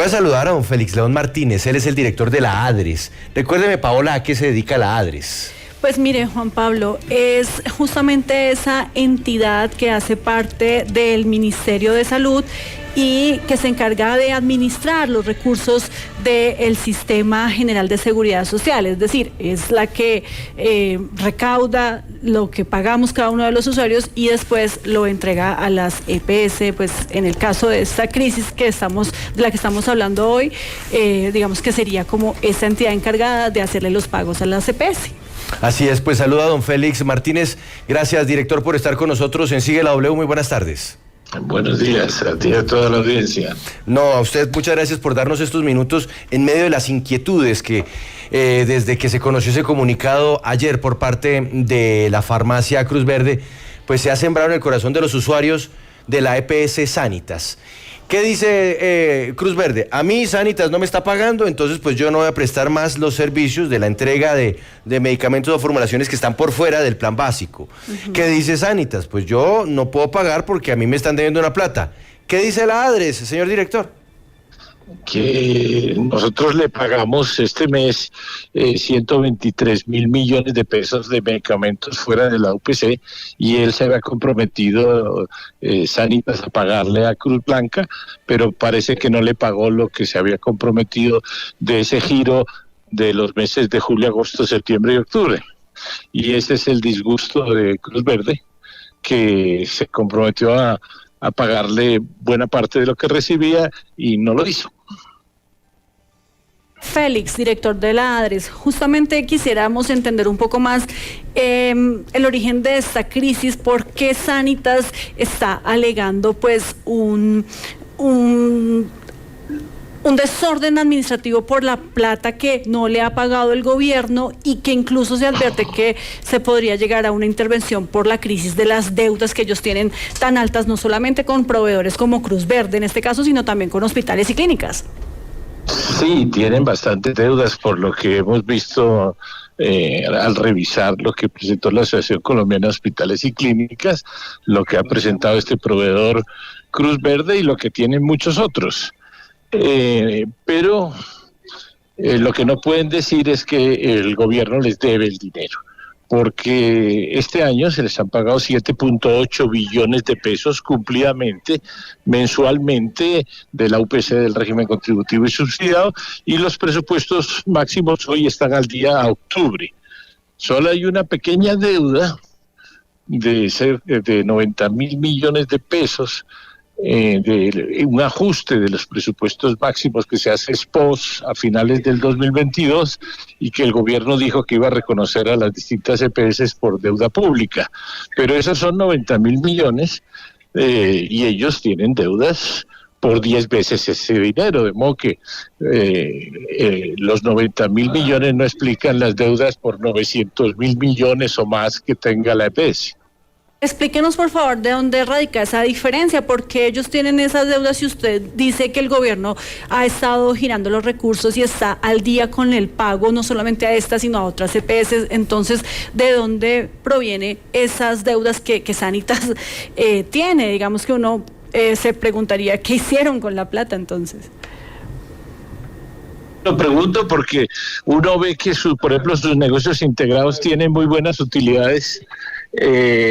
Voy a saludar a don Félix León Martínez, él es el director de la ADRES. Recuérdeme, Paola, ¿a qué se dedica la ADRES? Pues mire, Juan Pablo, es justamente esa entidad que hace parte del Ministerio de Salud y que se encarga de administrar los recursos del Sistema General de Seguridad Social, es decir, es la que recauda lo que pagamos cada uno de los usuarios y después lo entrega a las EPS. Pues en el caso de esta crisis de la que estamos hablando hoy, digamos que sería como esa entidad encargada de hacerle los pagos a las EPS. Así es, pues saluda a don Félix Martínez. Gracias, director, por estar con nosotros en Sigue la W. Muy buenas tardes. Buenos días a ti y a toda la audiencia. No, a usted muchas gracias por darnos estos minutos en medio de las inquietudes que desde que se conoció ese comunicado ayer por parte de la farmacia Cruz Verde, pues se ha sembrado en el corazón de los usuarios de la EPS Sanitas. ¿Qué dice Cruz Verde? A mí Sanitas no me está pagando, entonces pues yo no voy a prestar más los servicios de la entrega de medicamentos o formulaciones que están por fuera del plan básico. ¿Qué dice Sanitas? Pues yo no puedo pagar porque a mí me están debiendo una plata. ¿Qué dice la ADRES, señor director? Que nosotros le pagamos este mes 123 mil millones de pesos de medicamentos fuera de la UPC y él se había comprometido, Sanitas, a pagarle a Cruz Blanca, pero parece que no le pagó lo que se había comprometido de ese giro de los meses de julio, agosto, septiembre y octubre. Y ese es el disgusto de Cruz Verde, que se comprometió a pagarle buena parte de lo que recibía y no lo hizo. Félix, director de la ADRES, justamente quisiéramos entender un poco más el origen de esta crisis, por qué Sanitas está alegando pues un desorden administrativo por la plata que no le ha pagado el gobierno y que incluso se advierte que se podría llegar a una intervención por la crisis de las deudas que ellos tienen tan altas, no solamente con proveedores como Cruz Verde en este caso, sino también con hospitales y clínicas. Sí, tienen bastantes deudas por lo que hemos visto al revisar lo que presentó la Asociación Colombiana de Hospitales y Clínicas, lo que ha presentado este proveedor Cruz Verde y lo que tienen muchos otros. Pero lo que no pueden decir es que el gobierno les debe el dinero, porque este año se les han pagado 7.8 billones de pesos cumplidamente, mensualmente, de la UPC del régimen contributivo y subsidiado, y los presupuestos máximos hoy están al día a octubre. Solo hay una pequeña deuda de 90 mil millones de pesos, de un ajuste de los presupuestos máximos que se hace post a finales del 2022 y que el gobierno dijo que iba a reconocer a las distintas EPS por deuda pública, pero esos son 90 mil millones y ellos tienen deudas por 10 veces ese dinero, de modo que los 90 mil millones no explican las deudas por 900 mil millones o más que tenga la EPS. Explíquenos, por favor, de dónde radica esa diferencia, porque ellos tienen esas deudas y usted dice que el gobierno ha estado girando los recursos y está al día con el pago, no solamente a estas, sino a otras EPS. Entonces, ¿de dónde provienen esas deudas que Sanitas tiene? Digamos que uno se preguntaría, ¿qué hicieron con la plata entonces? Lo pregunto porque uno ve que, por ejemplo, sus negocios integrados tienen muy buenas utilidades.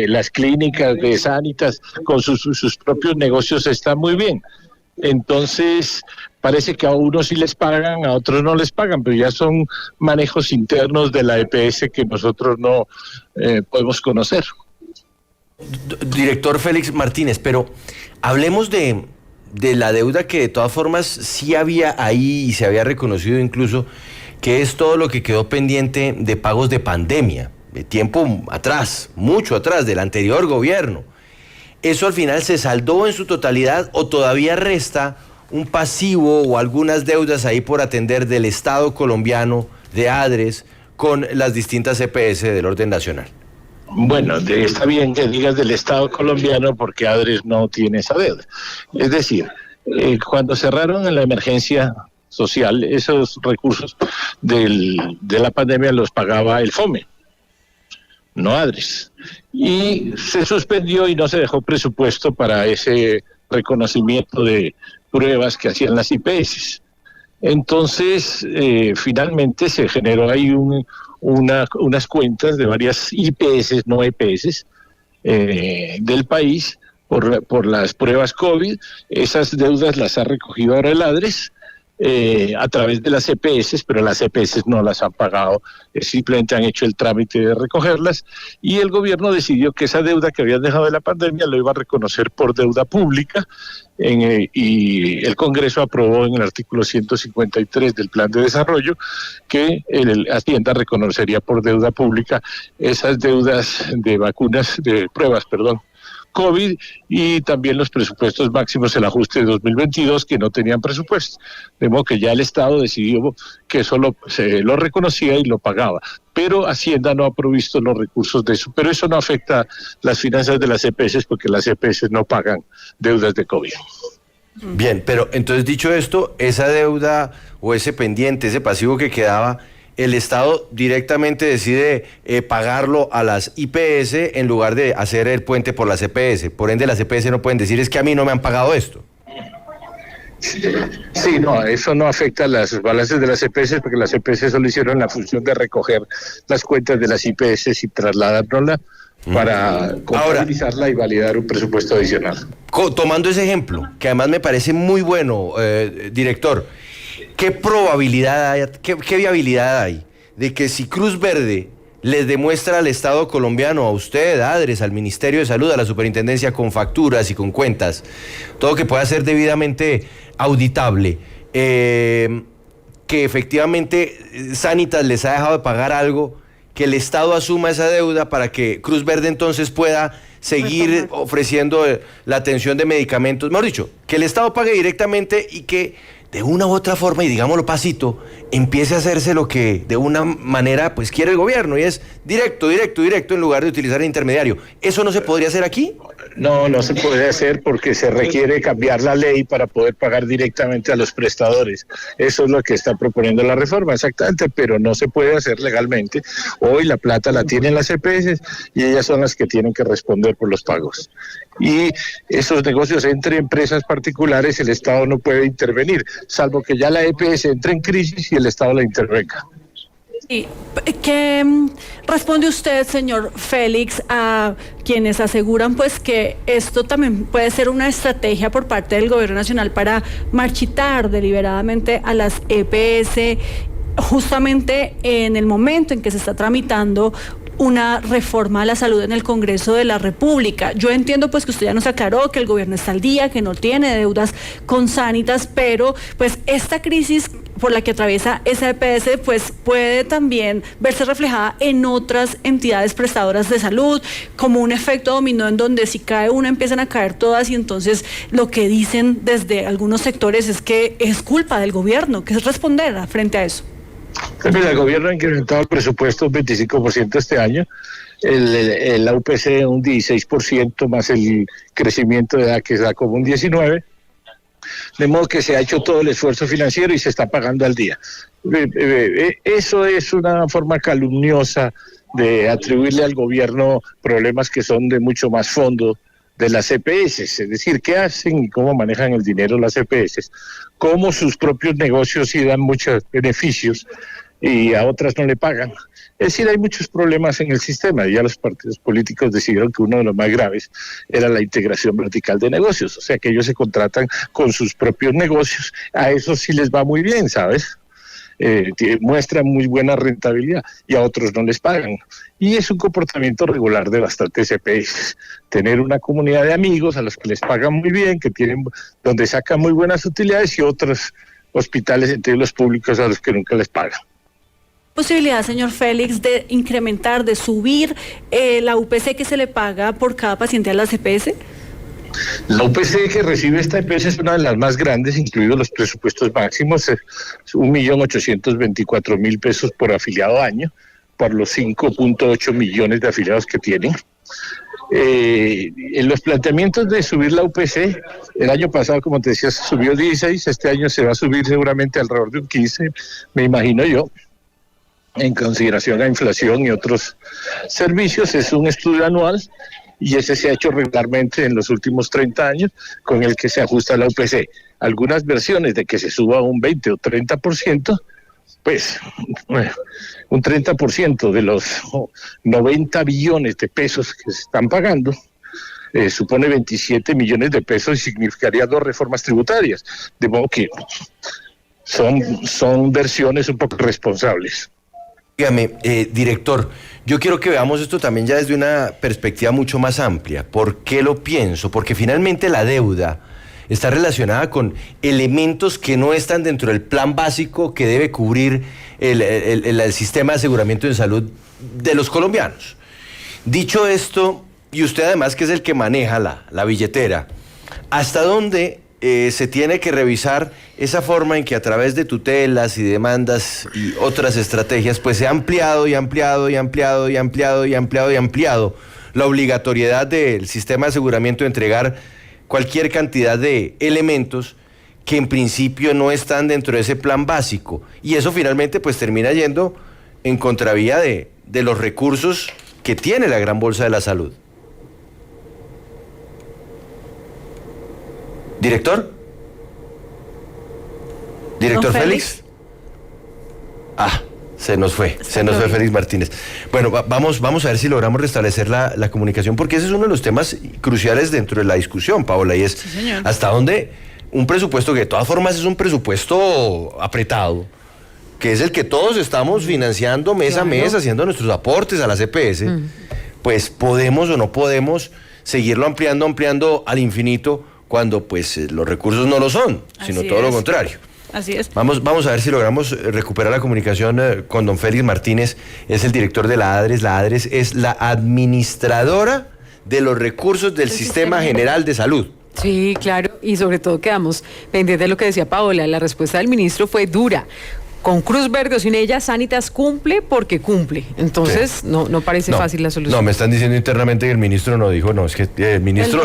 Las clínicas de Sanitas con sus propios negocios están muy bien. Entonces, parece que a unos sí les pagan, a otros no les pagan, pero ya son manejos internos de la EPS que nosotros no podemos conocer. Director Félix Martínez, pero hablemos de la deuda que de todas formas sí había ahí y se había reconocido incluso, que es todo lo que quedó pendiente de pagos de pandemia, de tiempo atrás, mucho atrás, del anterior gobierno. ¿Eso al final se saldó en su totalidad o todavía resta un pasivo o algunas deudas ahí por atender del Estado colombiano, de ADRES, con las distintas EPS del orden nacional? Bueno, está bien que digas del Estado colombiano porque ADRES no tiene esa deuda. Es decir, cuando cerraron en la emergencia social, esos recursos de la pandemia los pagaba el FOME, no ADRES. Y se suspendió y no se dejó presupuesto para ese reconocimiento de pruebas que hacían las IPS. Entonces, finalmente se generó ahí unas cuentas de varias IPS, no EPS, del país por las pruebas COVID. Esas deudas las ha recogido ahora el ADRES a través de las EPS, pero las EPS no las han pagado, simplemente han hecho el trámite de recogerlas, y el gobierno decidió que esa deuda que habían dejado de la pandemia lo iba a reconocer por deuda pública, y el Congreso aprobó en el artículo 153 del Plan de Desarrollo que Hacienda reconocería por deuda pública esas deudas de vacunas, de pruebas, COVID, y también los presupuestos máximos, el ajuste de 2022, que no tenían presupuesto. De modo que ya el Estado decidió que eso se lo reconocía y lo pagaba. Pero Hacienda no ha provisto los recursos de eso. Pero eso no afecta las finanzas de las EPS, porque las EPS no pagan deudas de COVID. Bien, pero entonces, dicho esto, esa deuda o ese pendiente, ese pasivo que quedaba, el Estado directamente decide pagarlo a las IPS en lugar de hacer el puente por las EPS. Por ende, las EPS no pueden decir, es que a mí no me han pagado esto. Sí, no, eso no afecta a las balances de las EPS, porque las EPS solo hicieron la función de recoger las cuentas de las IPS y trasladárnosla para contabilizarla y validar un presupuesto adicional. Tomando ese ejemplo, que además me parece muy bueno, director, ¿qué probabilidad hay, qué viabilidad hay de que si Cruz Verde les demuestra al Estado colombiano, a usted, a ADRES, al Ministerio de Salud, a la Superintendencia, con facturas y con cuentas, todo que pueda ser debidamente auditable, que efectivamente Sanitas les ha dejado de pagar algo, que el Estado asuma esa deuda para que Cruz Verde entonces pueda seguir ofreciendo la atención de medicamentos, mejor dicho, que el Estado pague directamente y que de una u otra forma, y digámoslo pasito, empiece a hacerse lo que de una manera pues quiere el gobierno, y es directo, en lugar de utilizar el intermediario. ¿Eso no se podría hacer aquí? No se puede hacer porque se requiere cambiar la ley para poder pagar directamente a los prestadores. Eso es lo que está proponiendo la reforma, exactamente, pero no se puede hacer legalmente. Hoy la plata la tienen las EPS y ellas son las que tienen que responder por los pagos. Y esos negocios entre empresas particulares, el Estado no puede intervenir, salvo que ya la EPS entre en crisis y el Estado la intervenga. Sí. ¿Qué responde usted, señor Félix, a quienes aseguran pues que esto también puede ser una estrategia por parte del gobierno nacional para marchitar deliberadamente a las EPS, justamente en el momento en que se está tramitando una reforma a la salud en el Congreso de la República? Yo entiendo pues que usted ya nos aclaró que el gobierno está al día, que no tiene deudas con Sanitas, pero pues esta crisis por la que atraviesa esa EPS pues puede también verse reflejada en otras entidades prestadoras de salud, como un efecto dominó en donde si cae una empiezan a caer todas, y entonces lo que dicen desde algunos sectores es que es culpa del gobierno. ¿Qué es responder frente a eso? El gobierno ha incrementado el presupuesto un 25% este año, la UPC un 16%, más el crecimiento de edad que da como un 19%, de modo que se ha hecho todo el esfuerzo financiero y se está pagando al día. Eso es una forma calumniosa de atribuirle al gobierno problemas que son de mucho más fondo de las EPS, es decir, qué hacen y cómo manejan el dinero las EPS, cómo sus propios negocios sí dan muchos beneficios y a otras no le pagan. Es decir, hay muchos problemas en el sistema, y ya los partidos políticos decidieron que uno de los más graves era la integración vertical de negocios, o sea que ellos se contratan con sus propios negocios, a esos sí les va muy bien, ¿sabes? Muestran muy buena rentabilidad y a otros no les pagan. Y es un comportamiento regular de bastantes EPS, tener una comunidad de amigos a los que les pagan muy bien, que tienen, donde sacan muy buenas utilidades, y otros hospitales, entre los públicos, a los que nunca les pagan. Posibilidad, señor Félix, de incrementar, de subir la UPC que se le paga por cada paciente a las EPS? La UPC que recibe esta EPS es una de las más grandes, incluidos los presupuestos máximos, es 1.824.000 pesos por afiliado año, por los 5.8 millones de afiliados que tienen. En los planteamientos de subir la UPC, el año pasado, como te decía, se subió 16, este año se va a subir seguramente alrededor de un 15, me imagino yo, en consideración a inflación y otros servicios. Es un estudio anual y ese se ha hecho regularmente en los últimos 30 años, con el que se ajusta la UPC. algunas versiones de que se suba un 20 o 30%, pues un 30% de los 90 billones de pesos que se están pagando supone 27 millones de pesos y significaría 2 reformas tributarias. De modo que son versiones un poco responsables. Dígame, director, yo quiero que veamos esto también ya desde una perspectiva mucho más amplia. ¿Por qué lo pienso? Porque finalmente la deuda está relacionada con elementos que no están dentro del plan básico que debe cubrir el sistema de aseguramiento de salud de los colombianos. Dicho esto, y usted además que es el que maneja la billetera, ¿hasta dónde se tiene que revisar esa forma en que a través de tutelas y demandas y otras estrategias pues se ha ampliado y ampliado y ampliado y ampliado y ampliado y ampliado la obligatoriedad del sistema de aseguramiento de entregar cualquier cantidad de elementos que en principio no están dentro de ese plan básico? Y eso finalmente pues termina yendo en contravía de los recursos que tiene la gran bolsa de la salud. ¿Director? ¿Director Félix? Se nos fue Félix Martínez. Bueno, vamos a ver si logramos restablecer la comunicación, porque ese es uno de los temas cruciales dentro de la discusión, Paola, y es hasta dónde un presupuesto que de todas formas es un presupuesto apretado, que es el que todos estamos financiando mes a mes, haciendo nuestros aportes a la CPS, pues podemos o no podemos seguirlo ampliando al infinito, cuando pues los recursos no lo son, sino todo lo contrario. Así es. Vamos a ver si logramos recuperar la comunicación con don Félix Martínez, es el director de la ADRES. La ADRES es la administradora de los recursos del Sistema General de Salud. Sí, claro, y sobre todo quedamos pendientes de lo que decía Paola. La respuesta del ministro fue dura. Con Cruz Verde o sin ella, Sanitas cumple porque cumple. Entonces, sí. no parece fácil la solución. No, me están diciendo internamente que el ministro no dijo, no, es que el ministro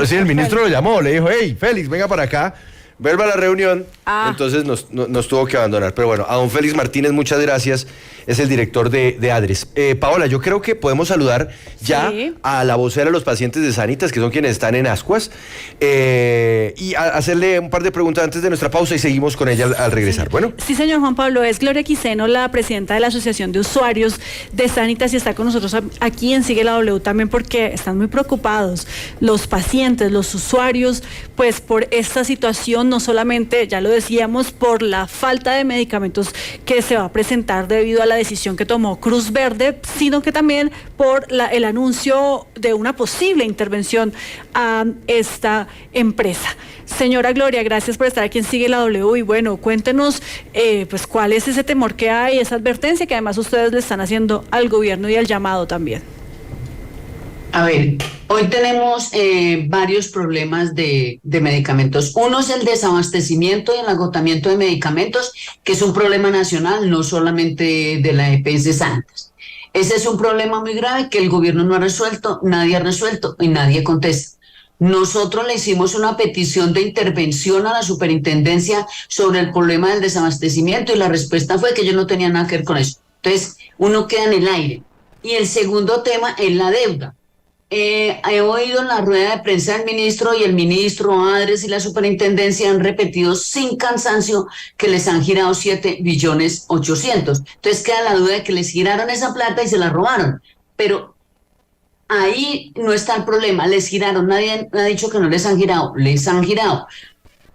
lo llamó, le dijo, hey, Félix, venga para acá, vuelva a la reunión. Entonces nos tuvo que abandonar. Pero bueno, a don Félix Martínez, muchas gracias, es el director de ADRES. Paola, yo creo que podemos saludar ya a la vocera de los pacientes de Sanitas, que son quienes están en Ascuas, y hacerle un par de preguntas antes de nuestra pausa y seguimos con ella al regresar. Bueno. Sí, señor Juan Pablo, es Gloria Quiseno, la presidenta de la Asociación de Usuarios de Sanitas, y está con nosotros aquí en Sigue la W también porque están muy preocupados los pacientes, los usuarios, pues por esta situación, no solamente, ya lo decíamos, por la falta de medicamentos que se va a presentar debido a la decisión que tomó Cruz Verde, sino que también por el anuncio de una posible intervención a esta empresa. Señora Gloria, gracias por estar aquí en Sigue la W, y bueno, cuéntenos pues cuál es ese temor que hay, esa advertencia que además ustedes le están haciendo al gobierno y al llamado también. A ver, hoy tenemos varios problemas de medicamentos. Uno es el desabastecimiento y el agotamiento de medicamentos, que es un problema nacional, no solamente de la EPS Sanitas. Ese es un problema muy grave que el gobierno no ha resuelto, nadie ha resuelto y nadie contesta. Nosotros le hicimos una petición de intervención a la superintendencia sobre el problema del desabastecimiento y la respuesta fue que ellos no tenían nada que ver con eso. Entonces, uno queda en el aire. Y el segundo tema es la deuda. He oído en la rueda de prensa del ministro, y el ministro, ADRES y la superintendencia han repetido sin cansancio que les han girado 7,8 billones. Entonces queda la duda de que les giraron esa plata y se la robaron. Pero ahí no está el problema, les giraron, nadie ha dicho que no les han girado, les han girado.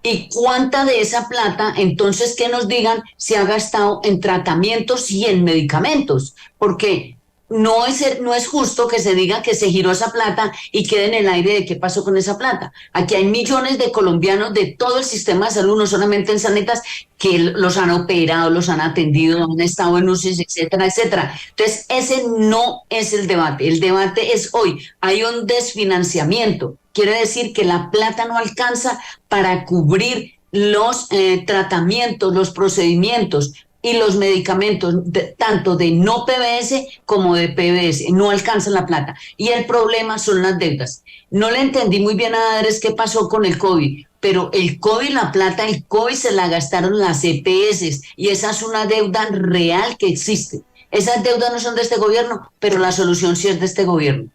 ¿Y cuánta de esa plata, entonces, que nos digan, se ha gastado en tratamientos y en medicamentos? Porque no es justo que se diga que se giró esa plata y quede en el aire de qué pasó con esa plata. Aquí hay millones de colombianos de todo el sistema de salud, no solamente en Sanitas, que los han operado, los han atendido, han estado en UCI, etcétera, etcétera. Entonces, ese no es el debate. El debate es hoy, hay un desfinanciamiento. Quiere decir que la plata no alcanza para cubrir los tratamientos, los procedimientos y los medicamentos, tanto de no PBS como de PBS, no alcanzan la plata. Y el problema son las deudas. No le entendí muy bien a ADRES qué pasó con el COVID, pero el COVID, la plata, el COVID se la gastaron las EPS, y esa es una deuda real que existe. Esas deudas no son de este gobierno, pero la solución sí es de este gobierno.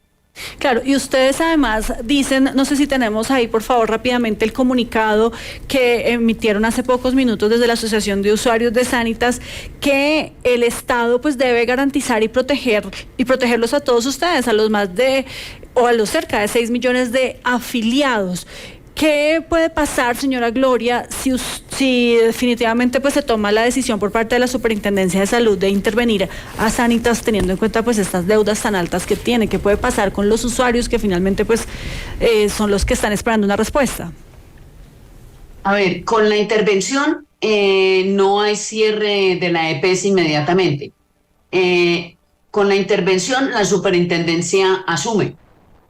Claro, y ustedes además dicen, no sé si tenemos ahí por favor rápidamente el comunicado que emitieron hace pocos minutos desde la Asociación de Usuarios de Sanitas, que el Estado pues debe garantizar y protegerlos a todos ustedes, a los a los cerca de 6 millones de afiliados. ¿Qué puede pasar, señora Gloria, si definitivamente pues se toma la decisión por parte de la Superintendencia de Salud de intervenir a Sanitas teniendo en cuenta pues estas deudas tan altas que tiene? ¿Qué puede pasar con los usuarios que finalmente pues son los que están esperando una respuesta? A ver, con la intervención no hay cierre de la EPS inmediatamente. Con la intervención la Superintendencia asume.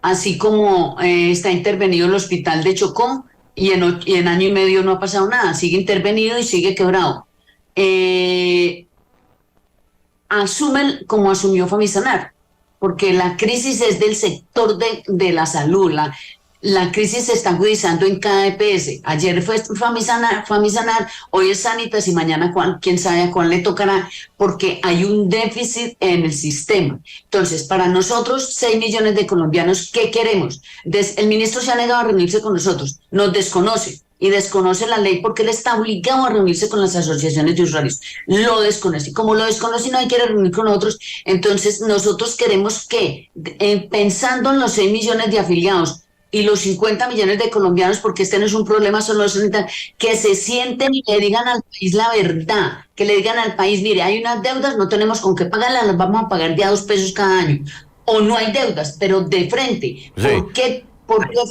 Así como está intervenido el hospital de Chocó y en año y medio no ha pasado nada, sigue intervenido y sigue quebrado. Asumen como asumió Famisanar, porque la crisis es del sector de la salud, la crisis se está agudizando en cada EPS. Ayer fue Famisanar, hoy es Sanitas y mañana quién sabe a cuál le tocará, porque hay un déficit en el sistema. Entonces, para nosotros, 6 millones de colombianos, ¿qué queremos? El ministro se ha negado a reunirse con nosotros, nos desconoce y desconoce la ley porque él está obligado a reunirse con las asociaciones de usuarios. Lo desconoce. Como lo desconoce y no quiere reunir con nosotros, entonces nosotros queremos que, pensando en los 6 millones de afiliados, y los 50 millones de colombianos, porque este no es un problema solo de sanidad, que se sienten y le digan al país la verdad, que le digan al país, mire, hay unas deudas, no tenemos con qué pagarlas, las vamos a pagar de a 2 pesos cada año, o no hay deudas, pero de frente. Sí. ¿Por qué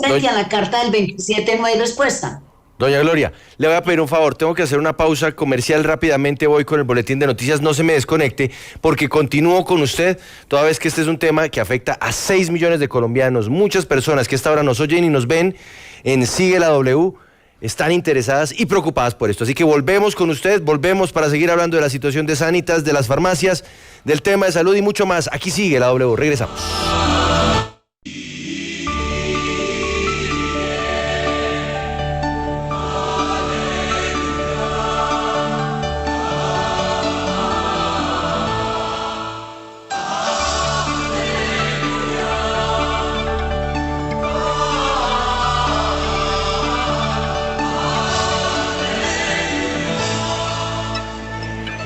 frente a la carta del 27 no hay respuesta? Doña Gloria, le voy a pedir un favor, tengo que hacer una pausa comercial rápidamente, voy con el boletín de noticias, no se me desconecte, porque continúo con usted, toda vez que este es un tema que afecta a 6 millones de colombianos, muchas personas que esta hora nos oyen y nos ven en Sigue la W, están interesadas y preocupadas por esto, así que volvemos con usted, volvemos para seguir hablando de la situación de Sanitas, de las farmacias, del tema de salud y mucho más, aquí Sigue la W, regresamos.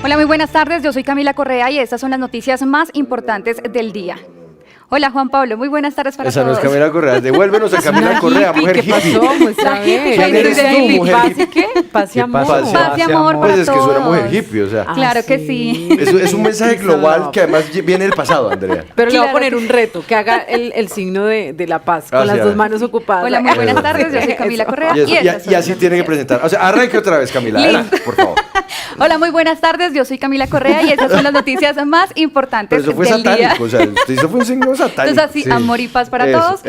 Hola, muy buenas tardes, yo soy Camila Correa y estas son las noticias más importantes del día. Hola Juan Pablo, muy buenas tardes para Esa todos. Esa no es Camila Correa, devuélvenos a Camila Correa, mujer hippie. ¿Qué pasó? Pues, ¿Quién eres tú, mujer? ¿Qué? Paz y amor. Paz y amor para todos. Pues es que es una mujer hippie, o sea. Claro que sí. Es un mensaje global que además viene del pasado, Andrea. Pero le voy a poner un reto, que haga el signo de la paz, con las dos manos ocupadas. Hola, muy buenas tardes, yo soy Camila Correa. Y así tiene que presentar. O sea, arranque otra vez, Camila, adelante, por favor. Hola, muy buenas tardes, yo soy Camila Correa y estas son las noticias más importantes del día. Pero eso fue satánico, o sea, eso fue un signo satánico. Entonces así, amor y paz para todos,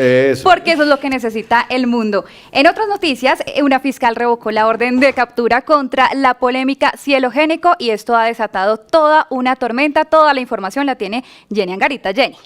porque eso es lo que necesita el mundo. En otras noticias, una fiscal revocó la orden de captura contra la polémica Cielo Génico y esto ha desatado toda una tormenta. Toda la información la tiene Jenny Angarita. Jenny.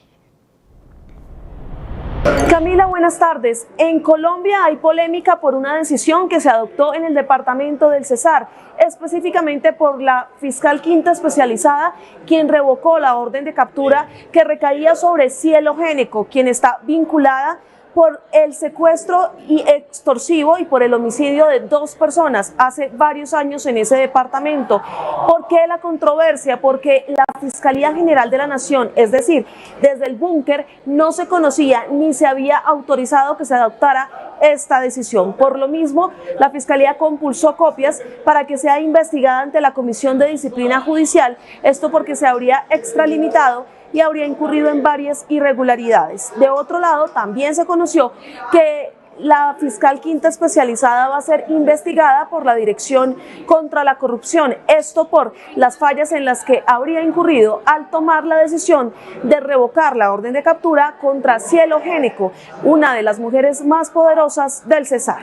Camila, buenas tardes. En Colombia hay polémica por una decisión que se adoptó en el departamento del Cesar, específicamente por la fiscal quinta especializada, quien revocó la orden de captura que recaía sobre Cielo Génico, quien está vinculada por el secuestro y extorsivo y por el homicidio de 2 personas hace varios años en ese departamento. ¿Por qué la controversia? Porque la Fiscalía General de la Nación, es decir, desde el búnker, no se conocía ni se había autorizado que se adoptara esta decisión. Por lo mismo, la Fiscalía compulsó copias para que sea investigada ante la Comisión de Disciplina Judicial, esto porque se habría extralimitado y habría incurrido en varias irregularidades. De otro lado, también se conoció que la fiscal quinta especializada va a ser investigada por la Dirección contra la Corrupción, esto por las fallas en las que habría incurrido al tomar la decisión de revocar la orden de captura contra Cielo Génico, una de las mujeres más poderosas del Cesar.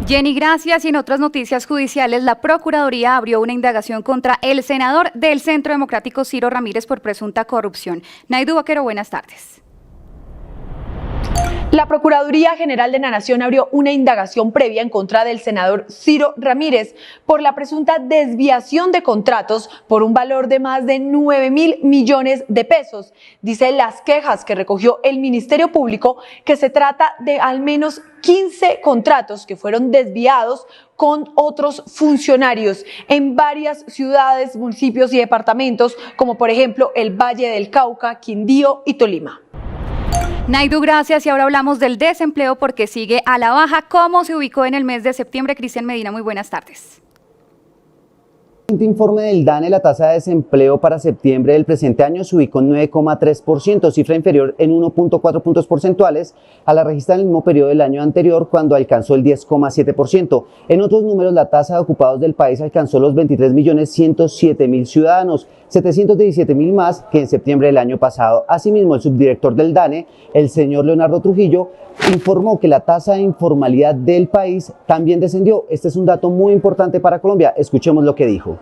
Jenny, gracias. Y en otras noticias judiciales, la Procuraduría abrió una indagación contra el senador del Centro Democrático, Ciro Ramírez, por presunta corrupción. Naidu Vaquero, buenas tardes. La Procuraduría General de la Nación abrió una indagación previa en contra del senador Ciro Ramírez por la presunta desviación de contratos por un valor de más de 9.000 millones de pesos. Dice las quejas que recogió el Ministerio Público que se trata de al menos 15 contratos que fueron desviados con otros funcionarios en varias ciudades, municipios y departamentos, como por ejemplo el Valle del Cauca, Quindío y Tolima. Naidu, gracias. Y ahora hablamos del desempleo porque sigue a la baja. ¿Cómo se ubicó en el mes de septiembre? Cristian Medina, muy buenas tardes. El informe del DANE, la tasa de desempleo para septiembre del presente año se ubicó en 9,3%, cifra inferior en 1,4 puntos porcentuales a la registrada en el mismo periodo del año anterior, cuando alcanzó el 10,7%. En otros números, la tasa de ocupados del país alcanzó los 23.107.000 ciudadanos, 717.000 más que en septiembre del año pasado. Asimismo, el subdirector del DANE, el señor Leonardo Trujillo, informó que la tasa de informalidad del país también descendió. Este es un dato muy importante para Colombia. Escuchemos lo que dijo.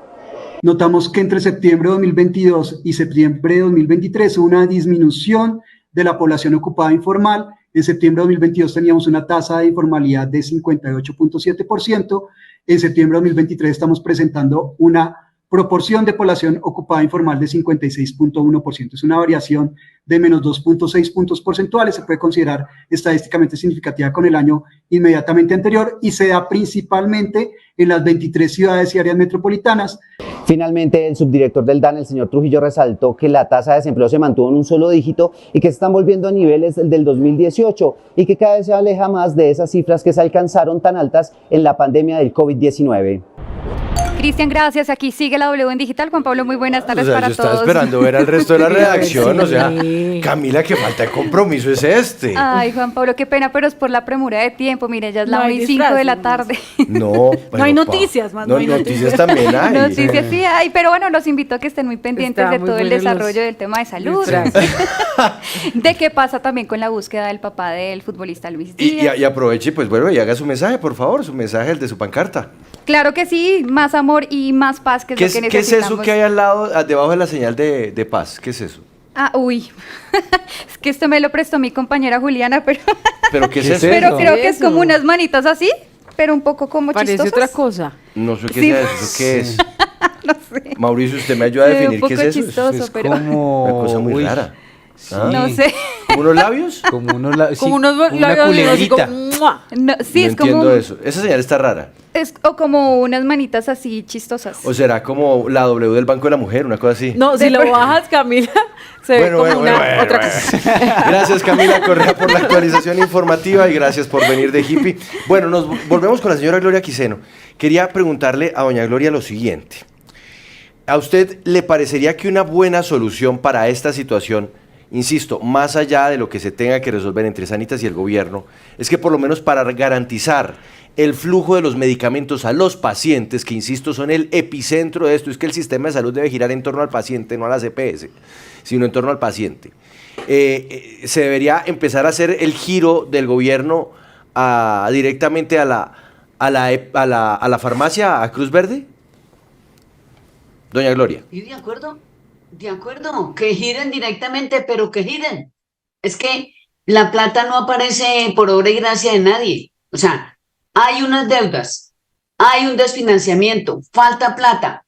Notamos que entre septiembre de 2022 y septiembre de 2023 hubo una disminución de la población ocupada informal. En septiembre de 2022 teníamos una tasa de informalidad de 58.7%. En septiembre de 2023 estamos presentando una proporción de población ocupada informal de 56.1%. Es una variación de menos 2.6 puntos porcentuales. Se puede considerar estadísticamente significativa con el año inmediatamente anterior y se da principalmente en las 23 ciudades y áreas metropolitanas. Finalmente, el subdirector del DANE, el señor Trujillo, resaltó que la tasa de desempleo se mantuvo en un solo dígito y que se están volviendo a niveles del 2018 y que cada vez se aleja más de esas cifras que se alcanzaron tan altas en la pandemia del COVID-19. Cristian, gracias. Aquí sigue la W en Digital. Juan Pablo, muy buenas tardes para yo todos. Estaba esperando ver al resto de la redacción, Camila, qué falta de compromiso es este. Ay, Juan Pablo, qué pena, pero es por la premura de tiempo. Mire, ya es la 1:05 de la tarde. No hay noticias, más. No hay noticias también hay. Noticias sí hay, pero bueno, los invito a que estén muy pendientes de todo el desarrollo del tema de salud. De qué pasa también con la búsqueda del papá del futbolista Luis Díaz. Y aproveche, pues bueno, y haga su mensaje, por favor, su mensaje, el de su pancarta. Claro que sí, más amor y más paz, que es lo que necesitamos. ¿Qué es eso que hay al lado, debajo de la señal de paz? ¿Qué es eso? Es que esto me lo prestó mi compañera Juliana, pero... ¿Pero qué es eso? Pero creo que es como unas manitas así, pero un poco como chistosas. Parece otra cosa. No sé qué es eso, ¿qué es? No sé. Mauricio, ¿usted me ayuda a definir qué es eso? Chistoso, es pero... como una cosa muy rara. Sí. No sé. ¿Como unos labios? Como unos labios. Como unos labios. Culebrita. No, sí, no es como. Entiendo eso. Esa señal está rara. O como unas manitas así chistosas. O será como la W del Banco de la Mujer, una cosa así. No, si lo bajas, Camila, se ve como otra cosa. Gracias, Camila Correa, por la actualización informativa y gracias por venir de Hippie. Bueno, nos volvemos con la señora Gloria Quiseno. Quería preguntarle a doña Gloria lo siguiente. ¿A usted le parecería que una buena solución para esta situación, insisto, más allá de lo que se tenga que resolver entre Sanitas y el gobierno, es que por lo menos para garantizar el flujo de los medicamentos a los pacientes, que insisto son el epicentro de esto, es que el sistema de salud debe girar en torno al paciente, no a las EPS, sino en torno al paciente, se debería empezar a hacer el giro del gobierno directamente a la farmacia, a Cruz Verde? Doña Gloria. Y de acuerdo, que giren directamente, pero que giren. Es que la plata no aparece por obra y gracia de nadie. O sea, hay unas deudas, hay un desfinanciamiento, falta plata.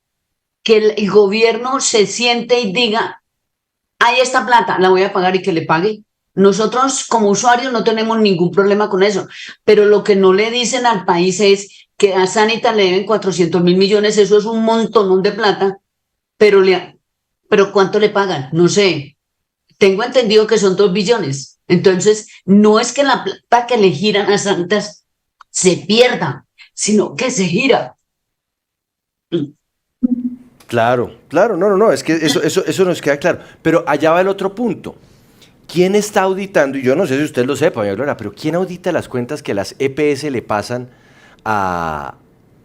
Que el gobierno se siente y diga, hay esta plata, la voy a pagar y que le pague. Nosotros como usuarios no tenemos ningún problema con eso, pero lo que no le dicen al país es que a Sanitas le deben 400.000 millones, eso es un montón de plata, pero ¿cuánto le pagan? No sé, tengo entendido que son 2 billones, entonces no es que la plata que le giran a Sanitas se pierda, sino que se gira. Claro, no, es que eso nos queda claro, pero allá va el otro punto. ¿Quién está auditando? Y yo no sé si usted lo sepa, doña Gloria, pero ¿quién audita las cuentas que las EPS le pasan a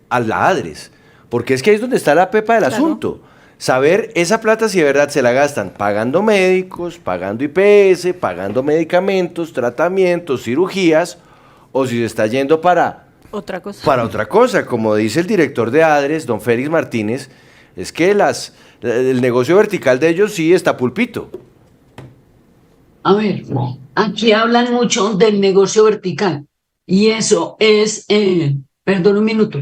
la ADRES? Porque es que ahí es donde está la pepa del asunto. Saber esa plata si de verdad se la gastan pagando médicos, pagando IPS, pagando medicamentos, tratamientos, cirugías, o si se está yendo para otra cosa. Para otra cosa, como dice el director de ADRES, don Félix Martínez, es que el negocio vertical de ellos sí está pulpito. A ver, aquí hablan mucho del negocio vertical y eso es, perdón un minuto,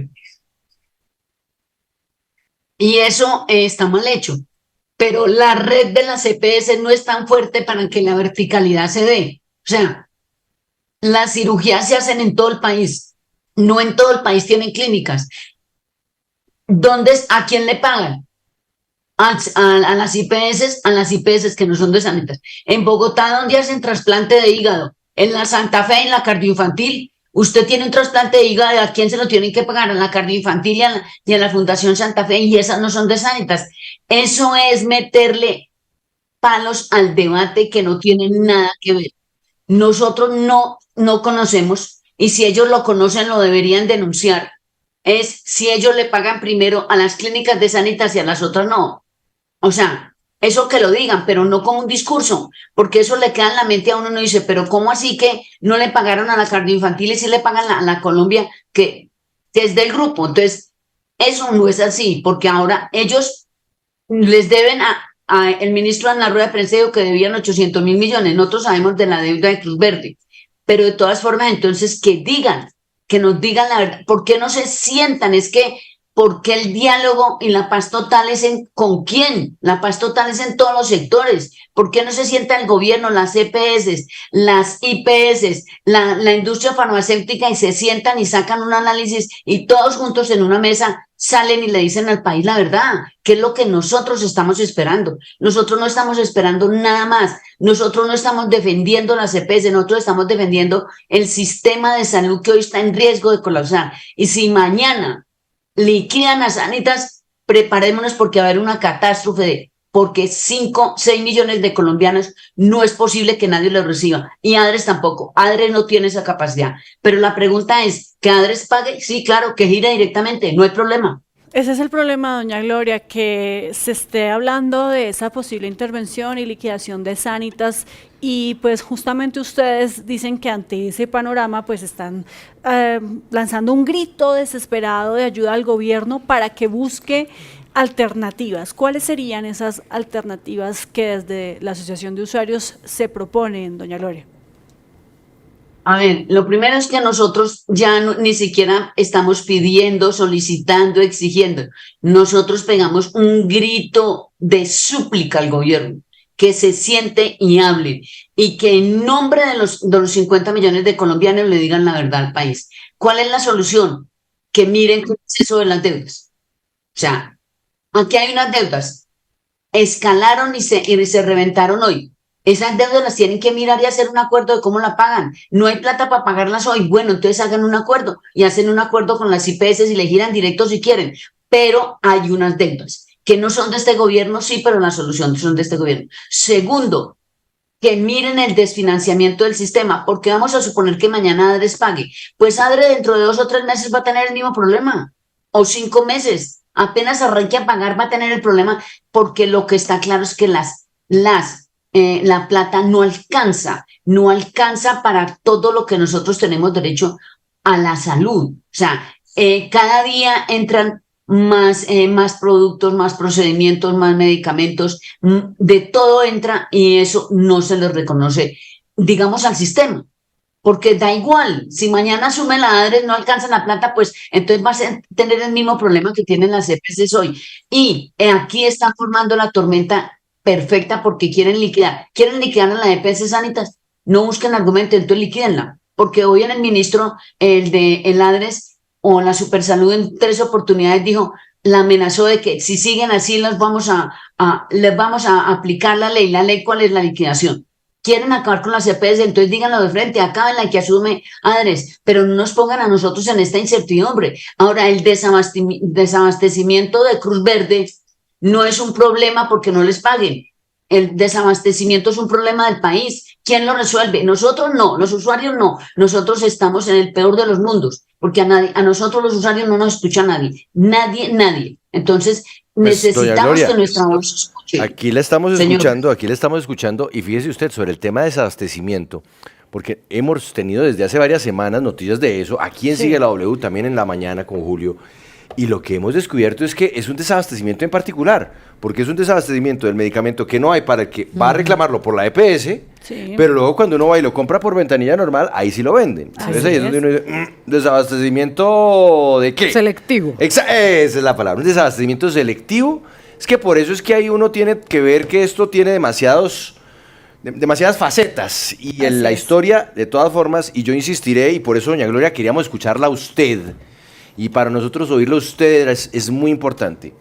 y eso está mal hecho, pero la red de las EPS no es tan fuerte para que la verticalidad se dé. O sea, las cirugías se hacen en todo el país, no en todo el país tienen clínicas. ¿A quién le pagan? A las IPS que no son de Sanitas. En Bogotá, ¿dónde hacen trasplante de hígado? En la Santa Fe, en la cardioinfantil. Usted tiene un trasplante de hígado, ¿a quién se lo tienen que pagar? A la cardioinfantil y a la Fundación Santa Fe, y esas no son de Sanitas. Eso es meterle palos al debate que no tienen nada que ver. Nosotros no conocemos, y si ellos lo conocen lo deberían denunciar, es si ellos le pagan primero a las clínicas de Sanitas y a las otras no. O sea, eso que lo digan, pero no como un discurso, porque eso le queda en la mente a uno, dice, pero ¿cómo así que no le pagaron a la cardioinfantil y sí le pagan a la Colombia, que es del grupo? Entonces, eso no es así, porque ahora ellos les deben el ministro en la rueda de prensa dijo que debían 800.000 millones, nosotros sabemos de la deuda de Cruz Verde, pero de todas formas, entonces, que nos digan la verdad, ¿por qué no se sientan? Es que, ¿por qué el diálogo y la paz total es con quién? La paz total es en todos los sectores. ¿Por qué no se sienta el gobierno, las EPS, las IPS, la industria farmacéutica y se sientan y sacan un análisis y todos juntos en una mesa salen y le dicen al país la verdad? ¿Qué es lo que nosotros estamos esperando? Nosotros no estamos esperando nada más. Nosotros no estamos defendiendo las EPS, nosotros estamos defendiendo el sistema de salud que hoy está en riesgo de colapsar. Y si mañana liquidan a Sanitas, preparémonos porque va a haber una catástrofe porque 5, 6 millones de colombianos no es posible que nadie los reciba. Y ADRES tampoco. ADRES no tiene esa capacidad. Pero la pregunta es, ¿que ADRES pague? Sí, claro, que gire directamente, no hay problema. Ese es el problema, doña Gloria, que se esté hablando de esa posible intervención y liquidación de Sanitas y pues justamente ustedes dicen que ante ese panorama pues están lanzando un grito desesperado de ayuda al gobierno para que busque alternativas. ¿Cuáles serían esas alternativas que desde la Asociación de Usuarios se proponen, doña Gloria? A ver, lo primero es que nosotros ya ni siquiera estamos pidiendo, solicitando, exigiendo. Nosotros pegamos un grito de súplica al gobierno, que se siente y hable, y que en nombre de los 50 millones de colombianos le digan la verdad al país. ¿Cuál es la solución? Que miren qué es eso de las deudas. O sea, aquí hay unas deudas, escalaron y se reventaron hoy. Esas deudas las tienen que mirar y hacer un acuerdo de cómo la pagan. No hay plata para pagarlas hoy. Bueno, entonces hagan un acuerdo y hacen un acuerdo con las IPS y le giran directo si quieren. Pero hay unas deudas que no son de este gobierno, sí, pero la solución son de este gobierno. Segundo, que miren el desfinanciamiento del sistema, porque vamos a suponer que mañana ADRES pague. Pues ADRES dentro de 2 o 3 meses va a tener el mismo problema, o 5 meses. Apenas arranque a pagar va a tener el problema, porque lo que está claro es que la plata no alcanza para todo lo que nosotros tenemos derecho a la salud. O sea, cada día entran más productos, más procedimientos, más medicamentos, de todo entra y eso no se les reconoce, digamos, al sistema. Porque da igual, si mañana asume la ADRES, no alcanza la plata, pues entonces va a tener el mismo problema que tienen las EPS hoy. Y aquí están formando la tormenta perfecta porque quieren liquidar a la EPS Sanitas, no busquen argumentos, entonces liquídenla, porque hoy en el ministro, el ADRES o la Supersalud en 3 oportunidades dijo, la amenazó de que si siguen así les vamos a aplicar la ley, ¿cuál es la liquidación? Quieren acabar con las EPS, entonces díganlo de frente, acábenla y que asume ADRES, pero no nos pongan a nosotros en esta incertidumbre. Ahora, el desabastecimiento de Cruz Verde no es un problema porque no les paguen. El desabastecimiento es un problema del país. ¿Quién lo resuelve? Nosotros no, los usuarios no. Nosotros estamos en el peor de los mundos, porque a nosotros los usuarios no nos escucha nadie. Nadie. Entonces, necesitamos que nuestra voz se escuche. Aquí la estamos escuchando, y fíjese usted sobre el tema de desabastecimiento, porque hemos tenido desde hace varias semanas noticias de eso. Aquí en Sigue la W, también en la mañana con Julio. Y lo que hemos descubierto es que es un desabastecimiento en particular, porque es un desabastecimiento del medicamento que no hay para el que va a reclamarlo por la EPS, sí, pero luego cuando uno va y lo compra por ventanilla normal, ahí sí lo venden. Entonces ahí es donde uno dice, ¿desabastecimiento de qué? Selectivo. Esa es la palabra, un desabastecimiento selectivo. Es que por eso es que ahí uno tiene que ver que esto tiene demasiadas facetas y en la historia, de todas formas, y yo insistiré, y por eso, doña Gloria, queríamos escucharla a usted, y para nosotros oírlo a usted es muy importante,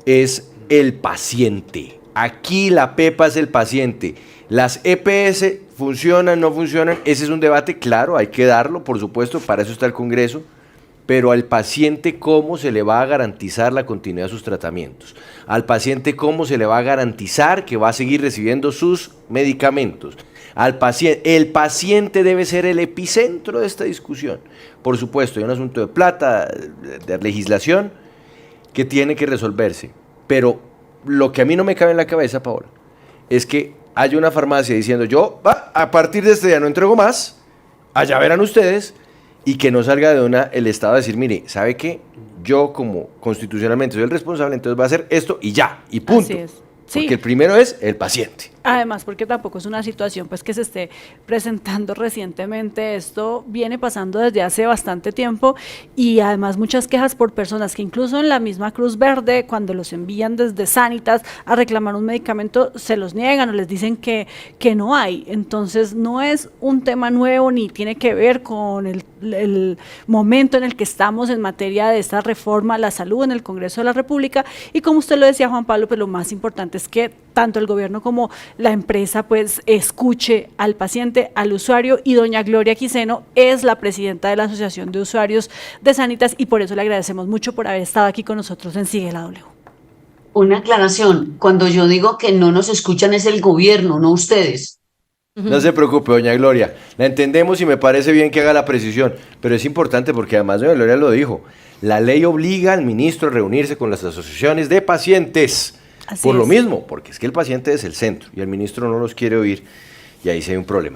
es el paciente. Aquí la pepa es el paciente. Las EPS funcionan, no funcionan, ese es un debate, claro, hay que darlo, por supuesto, para eso está el Congreso, pero al paciente cómo se le va a garantizar la continuidad de sus tratamientos, al paciente cómo se le va a garantizar que va a seguir recibiendo sus medicamentos. El paciente debe ser el epicentro de esta discusión. Por supuesto, hay un asunto de plata, de legislación, que tiene que resolverse, pero lo que a mí no me cabe en la cabeza, Paola, es que haya una farmacia diciendo, yo a partir de este día no entrego más, allá verán ustedes, y que no salga de una el Estado a decir, mire, ¿sabe qué? Yo como constitucionalmente soy el responsable, entonces voy a hacer esto y ya, y punto. Así es. Porque el primero es el paciente. Además, porque tampoco es una situación pues que se esté presentando recientemente, esto viene pasando desde hace bastante tiempo y además muchas quejas por personas que incluso en la misma Cruz Verde, cuando los envían desde Sanitas a reclamar un medicamento, se los niegan o les dicen que no hay. Entonces no es un tema nuevo ni tiene que ver con el momento en el que estamos en materia de esta reforma a la salud en el Congreso de la República y como usted lo decía, Juan Pablo, pues lo más importante es que tanto el gobierno como la empresa pues escuche al paciente, al usuario, y doña Gloria Quiseno es la presidenta de la Asociación de Usuarios de Sanitas y por eso le agradecemos mucho por haber estado aquí con nosotros en Sigue la W. Una aclaración, cuando yo digo que no nos escuchan es el gobierno, no ustedes. No se preocupe, doña Gloria, la entendemos y me parece bien que haga la precisión, pero es importante porque además doña Gloria lo dijo, la ley obliga al ministro a reunirse con las asociaciones de pacientes. Así por lo mismo, porque es que el paciente es el centro y el ministro no los quiere oír y ahí sí hay un problema.